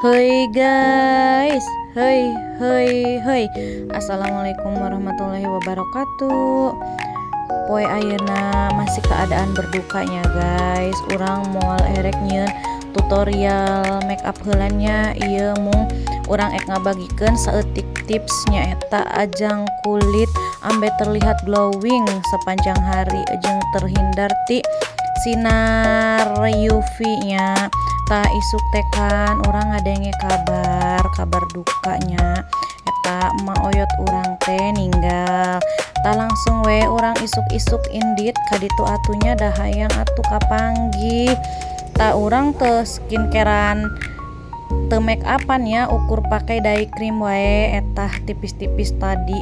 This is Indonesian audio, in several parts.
Hei guys, hei. Assalamualaikum warahmatullahi wabarakatuh. Poe ayeuna masih keadaan berdukanya guys. Urang moal erek nyeun tutorial make up heulannya ieu mung urang ek ngabagikeun saeutik tipsnya eta ajang kulit ambe terlihat glowing sepanjang hari jeung terhindar ti sinar UV-nya. Ta isuk tekan orang ngadenge kabar dukanya eta emak oyot urang teh ninggal. Ta langsung we orang isuk-isuk indit kaditu atunya dah hayang atuh kapanggih. Ta urang teu skincarean teu make upan ya, ukur pakai dye cream wae eta tipis-tipis tadi.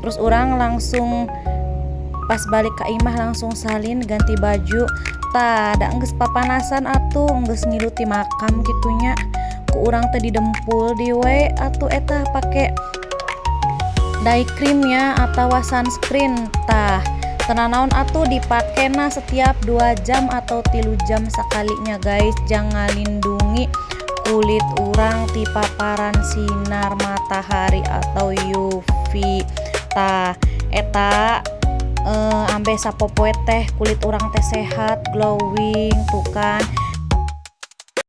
Terus orang langsung pas balik ke imah langsung salin ganti baju. Da enggeus papanasan atuh enggeus ngilu ti makam gitunya ku urang teh didempul di we atuh eta pake dye creamnya atawa sunscreen tah tenanaon atuh dipakena setiap 2 jam atau 3 jam sakalinya guys, jangan lindungi kulit urang ti paparan sinar matahari atau UV. Tah eta ambe sapopoe teh kulit orang teh sehat glowing tuh kan.